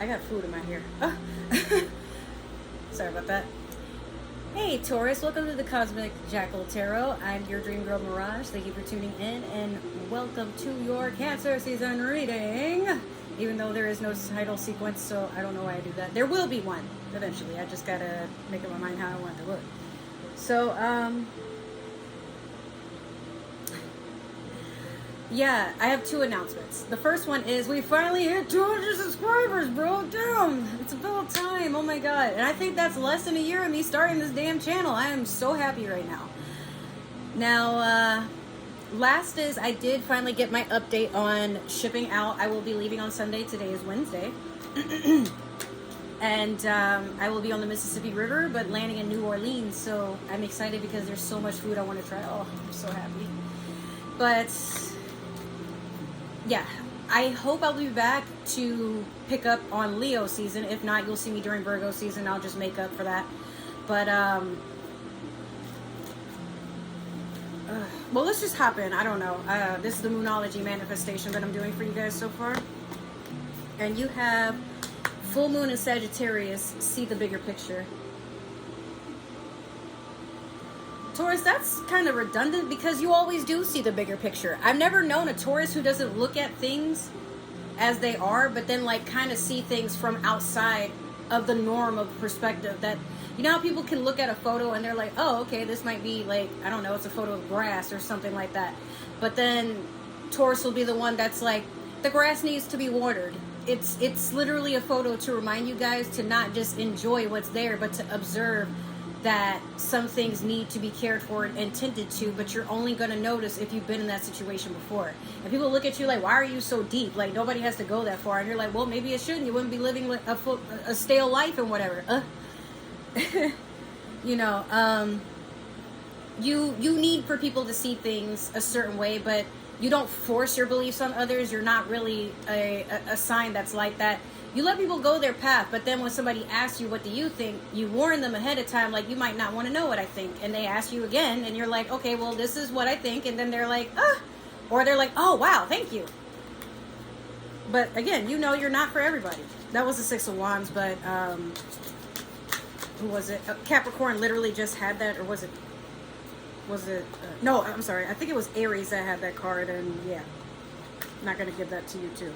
I got food in my hair. Oh. Sorry about that. Hey Taurus, welcome to the Cosmic Jackal Tarot. I'm your dream girl Mirage. Thank you for tuning in and welcome to your Cancer season reading. Even though there is no title sequence, so I don't know why I do that. There will be one eventually. I just gotta make up my mind how I want it to look. So, yeah, I have two announcements. The first one is we finally hit 200 subscribers, bro. Damn, it's about time. Oh my god. And I think that's less than a year of me starting this damn channel. I am so happy right now. Now, last is I did finally get my update on shipping out. I will be leaving on Sunday. Today is Wednesday. And I will be on the Mississippi River, but landing in New Orleans. So I'm excited because there's so much food I want to try. Oh, I'm so happy. But yeah, I hope I'll be back to pick up on Leo season. If not, you'll see me during Virgo season. I'll just make up for that. But well, let's just hop in. I don't know. This is the Moonology manifestation that I'm doing for you guys so far. And you have full moon in Sagittarius. See the bigger picture. Taurus, that's kind of redundant because you always do see the bigger picture. I've never known a Taurus who doesn't look at things as they are, but then like kind of see things from outside of the norm of perspective. That, you know how people can look at a photo and they're like, oh, okay, this might be like, I don't know, it's a photo of grass or something like that. But then Taurus will be the one that's like, the grass needs to be watered. It's literally a photo to remind you guys to not just enjoy what's there, but to observe that some things need to be cared for and tended to, but you're only going to notice if you've been in that situation before. And people look at you like, why are you so deep? Like, nobody has to go that far. And you're like, well, maybe it shouldn't. You wouldn't be living like a stale life and whatever. You know, you need for people to see things a certain way, but you don't force your beliefs on others. You're not really a sign that's like that. You let people go their path, but then when somebody asks you, what do you think, you warn them ahead of time, like, you might not want to know what I think. And they ask you again, and you're like, okay, well, this is what I think. And then they're like, ah. Or they're like, oh, wow, thank you. But again, you know you're not for everybody. That was the Six of Wands, but who was it? Capricorn literally just had that, or was it, no, I'm sorry. I think it was Aries that had that card, and yeah, not going to give that to you too.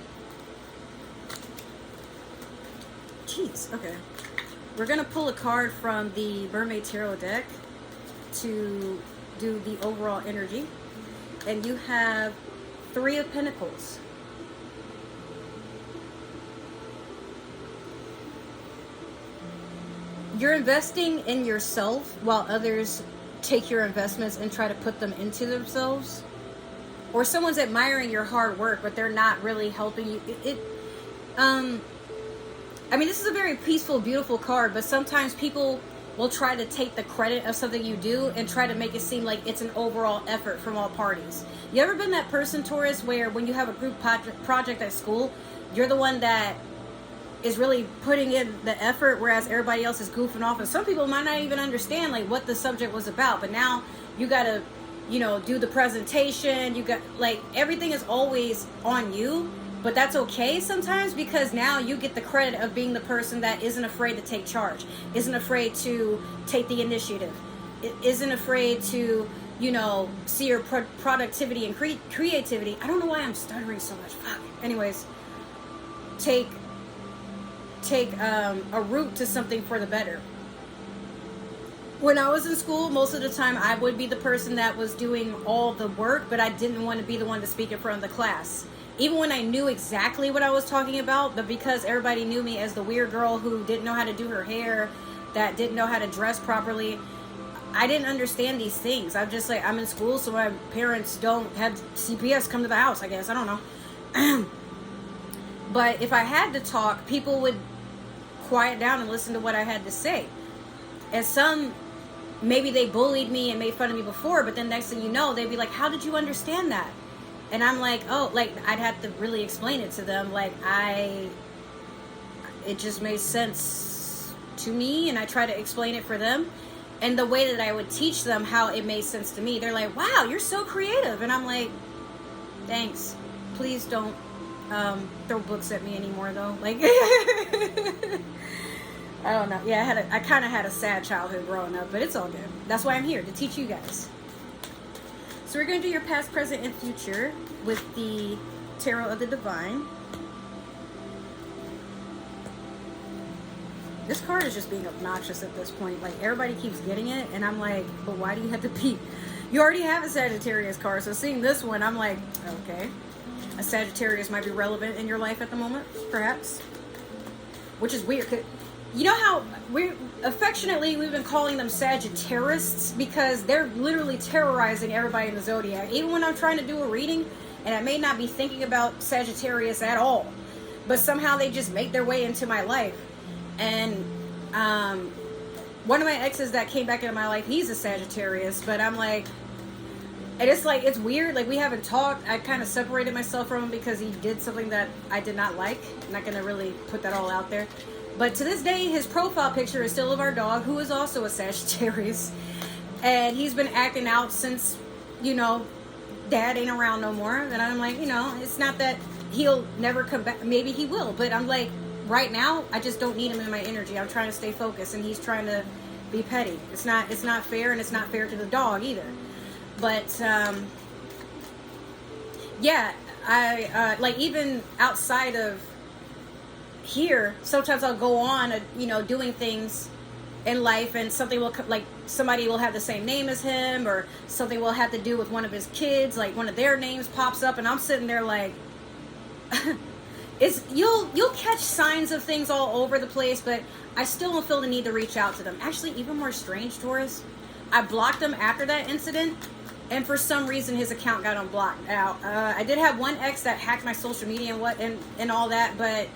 Jeez, okay. We're going to pull a card from the Mermaid Tarot deck to do the overall energy. And you have Three of Pentacles. You're investing in yourself while others take your investments and try to put them into themselves. Or someone's admiring your hard work, but they're not really helping you. I mean, this is a very peaceful, beautiful card, but sometimes people will try to take the credit of something you do and try to make it seem like it's an overall effort from all parties. You ever been that person, Taurus, where when you have a group project at school, you're the one that is really putting in the effort, whereas everybody else is goofing off, and some people might not even understand like what the subject was about, but now you gotta, you know, do the presentation. You got, like, everything is always on you. But that's okay sometimes, because now you get the credit of being the person that isn't afraid to take charge, isn't afraid to take the initiative, isn't afraid to, you know, see your productivity and creativity. I don't know why I'm stuttering so much. Fuck. Anyways, take a route to something for the better. When I was in school, most of the time I would be the person that was doing all the work, but I didn't want to be the one to speak in front of the class. Even when I knew exactly what I was talking about, but because everybody knew me as the weird girl who didn't know how to do her hair, that didn't know how to dress properly, I didn't understand these things. I'm just like, I'm in school, so my parents don't have CPS come to the house, I guess. I don't know. But if I had to talk, people would quiet down and listen to what I had to say. And some, maybe they bullied me and made fun of me before, but then next thing you know, they'd be like, how did you understand that? And I'm like, oh, like, I'd have to really explain it to them. Like, it just made sense to me, and I try to explain it for them. And the way that I would teach them how it made sense to me, they're like, wow, you're so creative. And I'm like, thanks. Please don't throw books at me anymore, though. Like, I don't know. Yeah, I kind of had a sad childhood growing up, but it's all good. That's why I'm here, to teach you guys. So we're going to do your past, present, and future with the Tarot of the Divine. This card is just being obnoxious at this point. Like, everybody keeps getting it, and I'm like, but why do you have to be? You already have a Sagittarius card, so seeing this one, I'm like, okay. A Sagittarius might be relevant in your life at the moment, perhaps. Which is weird. You know how we've been calling them Sagittarists because they're literally terrorizing everybody in the zodiac. Even when I'm trying to do a reading, and I may not be thinking about Sagittarius at all, but somehow they just make their way into my life. And one of my exes that came back into my life, he's a Sagittarius, but I'm like, and it's like, it's weird. Like, we haven't talked. I kind of separated myself from him because he did something that I did not like. I'm not going to really put that all out there. But to this day, his profile picture is still of our dog, who is also a Sagittarius. And he's been acting out since, you know, Dad ain't around no more. And I'm like, you know, it's not that he'll never come back. Maybe he will. But I'm like, right now, I just don't need him in my energy. I'm trying to stay focused, and he's trying to be petty. It's not fair, and it's not fair to the dog either. But, yeah, I, like, even outside of here, sometimes I'll go on, you know, doing things in life, and something will, like, somebody will have the same name as him, or something will have to do with one of his kids, like, one of their names pops up, and I'm sitting there like, you'll catch signs of things all over the place, but I still don't feel the need to reach out to them. Actually, even more strange, Taurus, I blocked him after that incident, and for some reason his account got unblocked out. I did have one ex that hacked my social media and all that, but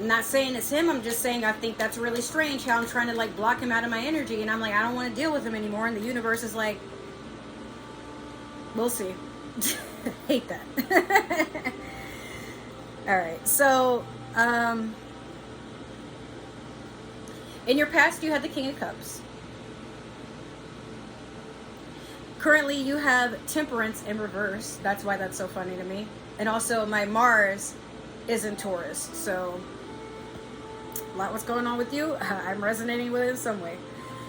I'm not saying it's him. I'm just saying I think that's really strange how I'm trying to, like, block him out of my energy, and I'm like, I don't want to deal with him anymore, and the universe is like, we'll see. Hate that. All right, so in your past you had the King of Cups. Currently you have Temperance in reverse. That's why that's so funny to me. And also my Mars is in Taurus, so a lot what's going on with you. I'm resonating with it in some way.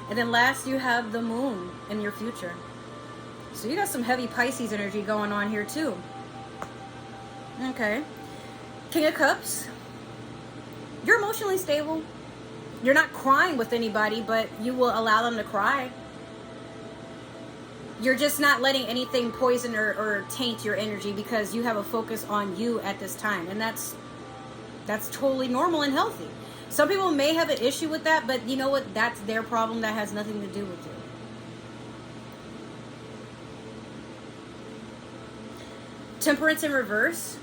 And then last you have the Moon in your future. So you got some heavy Pisces energy going on here too. Okay. King of Cups. You're emotionally stable. You're not crying with anybody, but you will allow them to cry. You're just not letting anything poison or taint your energy because you have a focus on you at this time. And that's totally normal and healthy. Some people may have an issue with that, but you know what? That's their problem. That has nothing to do with you. Temperance in reverse.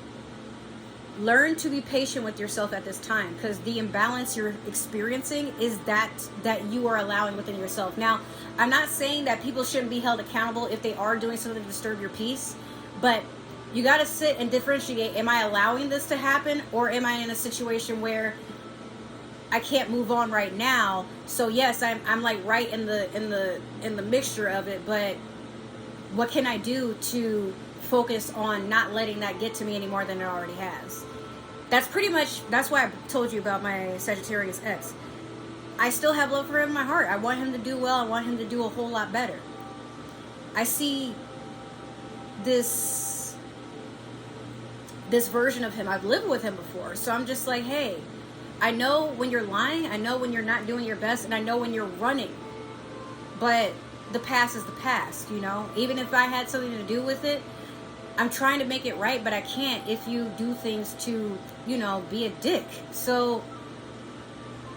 Learn to be patient with yourself at this time, because the imbalance you're experiencing is that you are allowing within yourself. Now, I'm not saying that people shouldn't be held accountable if they are doing something to disturb your peace, but you got to sit and differentiate. Am I allowing this to happen, or am I in a situation where I can't move on right now? So yes, I'm like right in the mixture of it, but what can I do to focus on not letting that get to me any more than it already has? That's why I told you about my Sagittarius ex. I still have love for him in my heart. I want him to do well. I want him to do a whole lot better. I see this version of him. I've lived with him before, so I'm just like, hey, I know when you're lying, I know when you're not doing your best, and I know when you're running, but the past is the past, you know? Even if I had something to do with it, I'm trying to make it right, but I can't if you do things to, you know, be a dick. So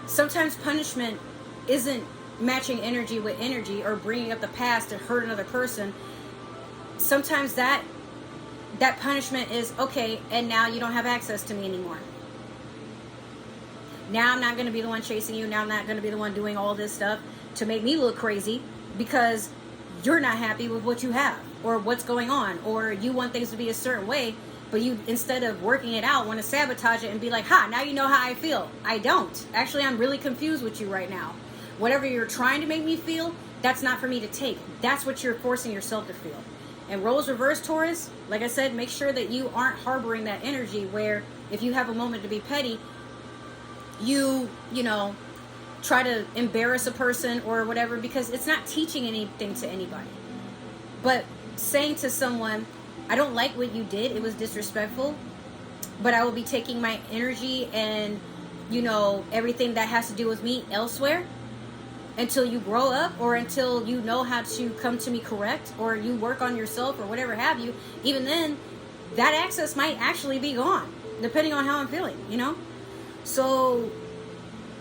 sometimes punishment isn't matching energy with energy or bringing up the past to hurt another person. Sometimes that punishment is, okay, and now you don't have access to me anymore. Now I'm not going to be the one chasing you. Now I'm not going to be the one doing all this stuff to make me look crazy because you're not happy with what you have or what's going on, or you want things to be a certain way, but you, instead of working it out, want to sabotage it and be like, now you know how I feel. I don't. Actually, I'm really confused with you right now. Whatever you're trying to make me feel, that's not for me to take. That's what you're forcing yourself to feel. And roles reverse, Taurus, like I said, make sure that you aren't harboring that energy where if you have a moment to be petty, you know, try to embarrass a person or whatever, because it's not teaching anything to anybody. But saying to someone, I don't like what you did, it was disrespectful, but I will be taking my energy and, you know, everything that has to do with me elsewhere until you grow up, or until you know how to come to me correct, or you work on yourself, or whatever have you. Even then, that access might actually be gone, depending on how I'm feeling, you know? So,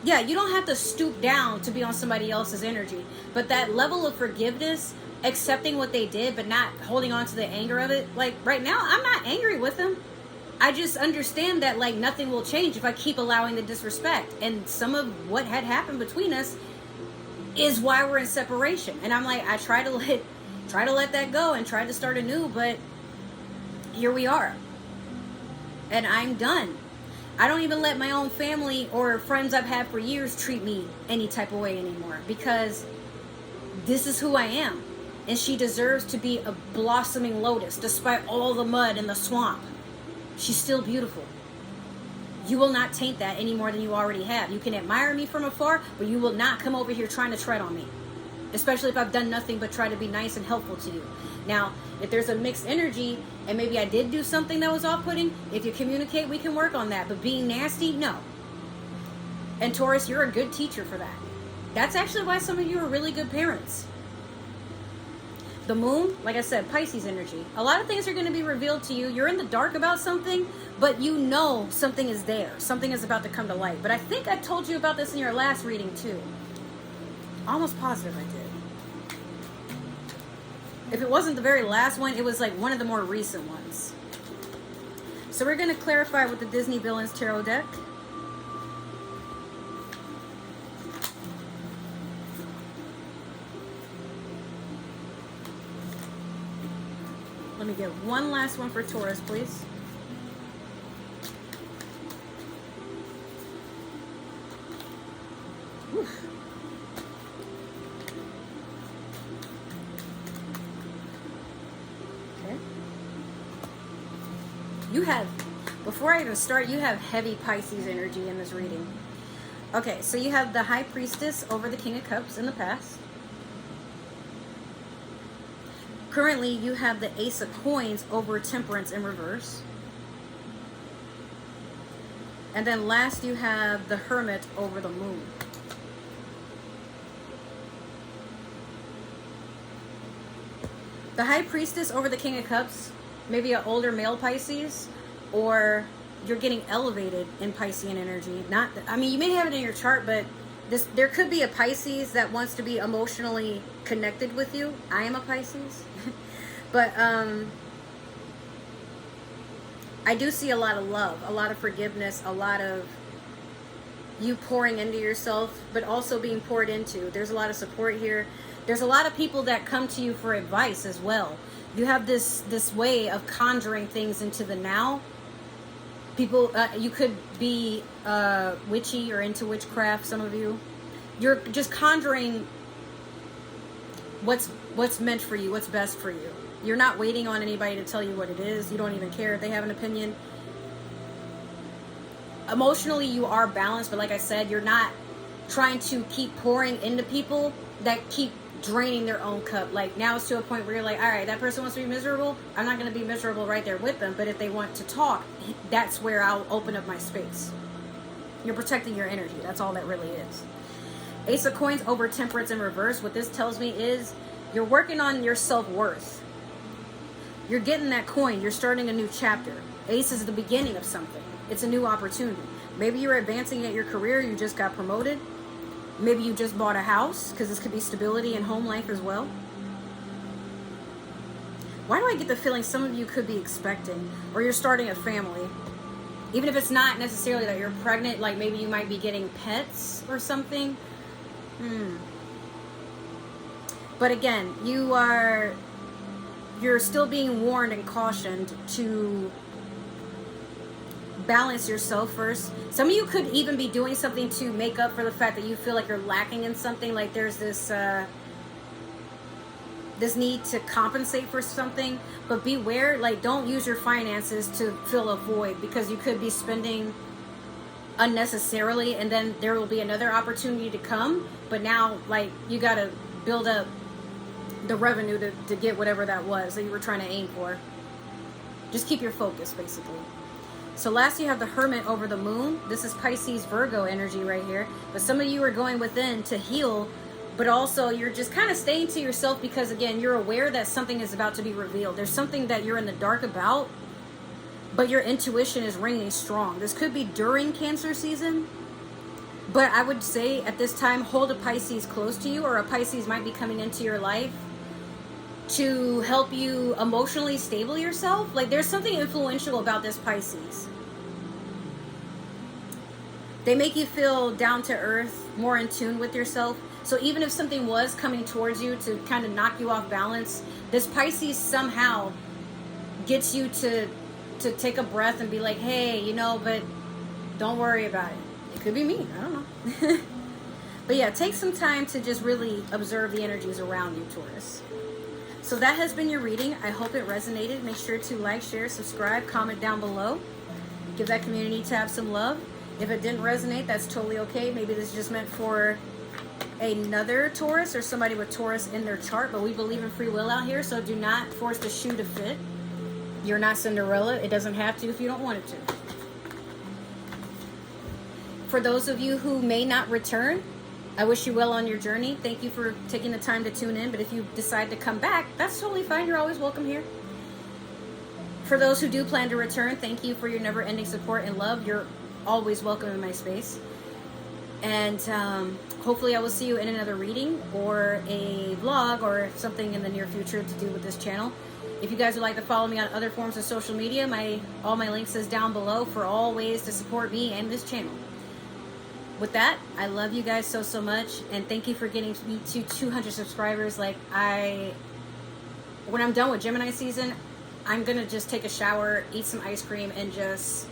yeah, you don't have to stoop down to be on somebody else's energy. But that level of forgiveness, accepting what they did, but not holding on to the anger of it. Like, right now, I'm not angry with them. I just understand that, like, nothing will change if I keep allowing the disrespect. And some of what had happened between us is why we're in separation. And I'm like, I try to let that go and try to start anew, but here we are. And I'm done. I don't even let my own family or friends I've had for years treat me any type of way anymore, because this is who I am. And she deserves to be a blossoming lotus despite all the mud in the swamp. She's still beautiful. You will not taint that any more than you already have. You can admire me from afar, but you will not come over here trying to tread on me. Especially if I've done nothing but try to be nice and helpful to you. Now, if there's a mixed energy, and maybe I did do something that was off-putting, if you communicate, we can work on that. But being nasty, no. And Taurus, you're a good teacher for that. That's actually why some of you are really good parents. The moon, like I said, Pisces energy. A lot of things are going to be revealed to you. You're in the dark about something, but you know something is there. Something is about to come to light. But I think I told you about this in your last reading too. Almost positive I did. If it wasn't the very last one, it was like one of the more recent ones. So we're going to clarify with the Disney Villains Tarot deck. Let me get one last one for Taurus, please. Whew. Okay. You have, before I even start, you have heavy Pisces energy in this reading. Okay, so you have the High Priestess over the King of Cups in the past. Currently, you have the Ace of Coins over Temperance in reverse. And then last, you have the Hermit over the Moon. The High Priestess over the King of Cups, maybe an older male Pisces, or you're getting elevated in Piscean energy. Not, I mean, you may have it in your chart, but there could be a Pisces that wants to be emotionally connected with you. I am a Pisces. But I do see a lot of love, a lot of forgiveness, a lot of you pouring into yourself, but also being poured into. There's a lot of support here. There's a lot of people that come to you for advice as well. You have this way of conjuring things into the now. People, you could be witchy or into witchcraft, some of you. You're just conjuring what's meant for you, what's best for you. You're not waiting on anybody to tell you what it is. You don't even care if they have an opinion. Emotionally, you are balanced, but like I said, you're not trying to keep pouring into people that keep draining their own cup. Like, now it's to a point where you're like, all right, that person wants to be miserable. I'm not going to be miserable right there with them. But if they want to talk, that's where I'll open up my space. You're protecting your energy. That's all that really is. Ace of Coins over Temperance in reverse. What this tells me is you're working on your self-worth. You're getting that coin. You're starting a new chapter. Ace is the beginning of something. It's a new opportunity. Maybe you're advancing at your career. You just got promoted. Maybe you just bought a house, because this could be stability in home life as well. Why do I get the feeling some of you could be expecting, or you're starting a family? Even if it's not necessarily that you're pregnant, like maybe you might be getting pets or something. But again, you're still being warned and cautioned to balance yourself first. Some of you could even be doing something to make up for the fact that you feel like you're lacking in something. Like there's this need to compensate for something. But beware, like, don't use your finances to fill a void, because you could be spending unnecessarily, and then there will be another opportunity to come, but now like you got to build up the revenue to get whatever that was that you were trying to aim for. Just keep your focus, basically. So last, you have the Hermit over the Moon. This is Pisces Virgo energy right here, but some of you are going within to heal, but also you're just kind of staying to yourself because, again, you're aware that something is about to be revealed. There's something that you're in the dark about, but your intuition is ringing strong. This could be during Cancer season, but I would say at this time, hold a Pisces close to you, or a Pisces might be coming into your life to help you emotionally stable yourself. Like, there's something influential about this Pisces. They make you feel down to earth, more in tune with yourself. So even if something was coming towards you to kind of knock you off balance, this Pisces somehow gets you to take a breath and be like, hey, you know, but don't worry about it. It could be me, I don't know. But yeah, take some time to just really observe the energies around you, Taurus. So that has been your reading. I hope it resonated. Make sure to like, share, subscribe, comment down below. Give that community tab some love. If it didn't resonate, that's totally okay. Maybe this is just meant for another Taurus or somebody with Taurus in their chart, but we believe in free will out here, so do not force the shoe to fit. You're not Cinderella. It doesn't have to if you don't want it to. For those of you who may not return, I wish you well on your journey. Thank you for taking the time to tune in, but if you decide to come back, that's totally fine. You're always welcome here. For those who do plan to return, thank you for your never-ending support and love. You're always welcome in my space. And hopefully I will see you in another reading or a vlog or something in the near future to do with this channel. If you guys would like to follow me on other forms of social media, all my links is down below for all ways to support me and this channel. With that, I love you guys so, so much, and thank you for getting me to 200 subscribers. Like, when I'm done with Gemini season, I'm gonna just take a shower, eat some ice cream, and just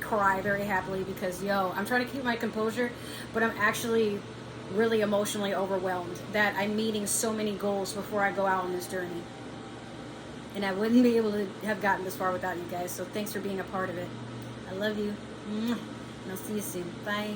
cry very happily because, yo, I'm trying to keep my composure, but I'm actually really emotionally overwhelmed that I'm meeting so many goals before I go out on this journey. And I wouldn't be able to have gotten this far without you guys, so thanks for being a part of it. I love you. And I'll see you soon. Bye.